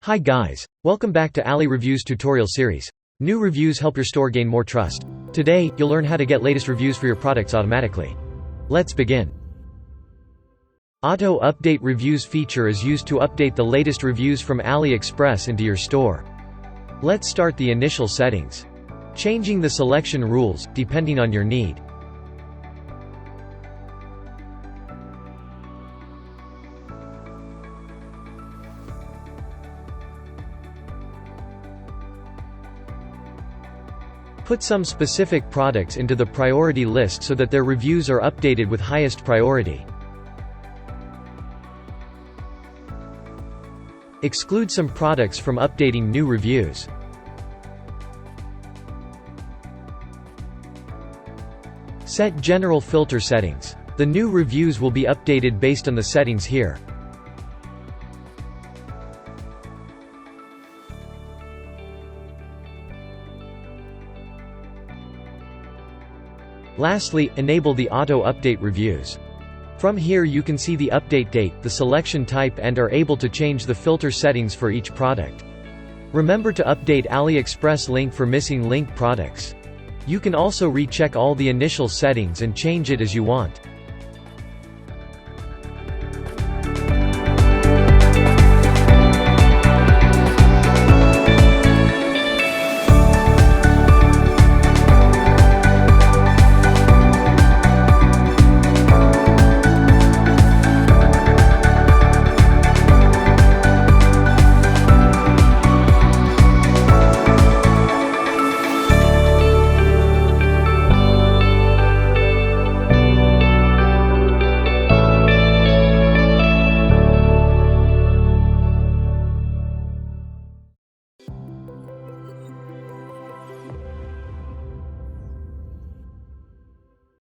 Hi guys! Welcome back to Ali Reviews tutorial series. New reviews help your store gain more trust. Today, you'll learn how to get latest reviews for your products automatically. Let's begin. Auto Update Reviews feature is used to update the latest reviews from AliExpress into your store. Let's start the initial settings. Changing the selection rules, depending on your need. Put some specific products into the priority list so that their reviews are updated with highest priority. Exclude some products from updating new reviews. Set general filter settings. The new reviews will be updated based on the settings here. Lastly, enable the Auto Update Reviews. From here you can see the update date, the selection type and are able to change the filter settings for each product. Remember to update AliExpress link for missing link products. You can also recheck all the initial settings and change it as you want.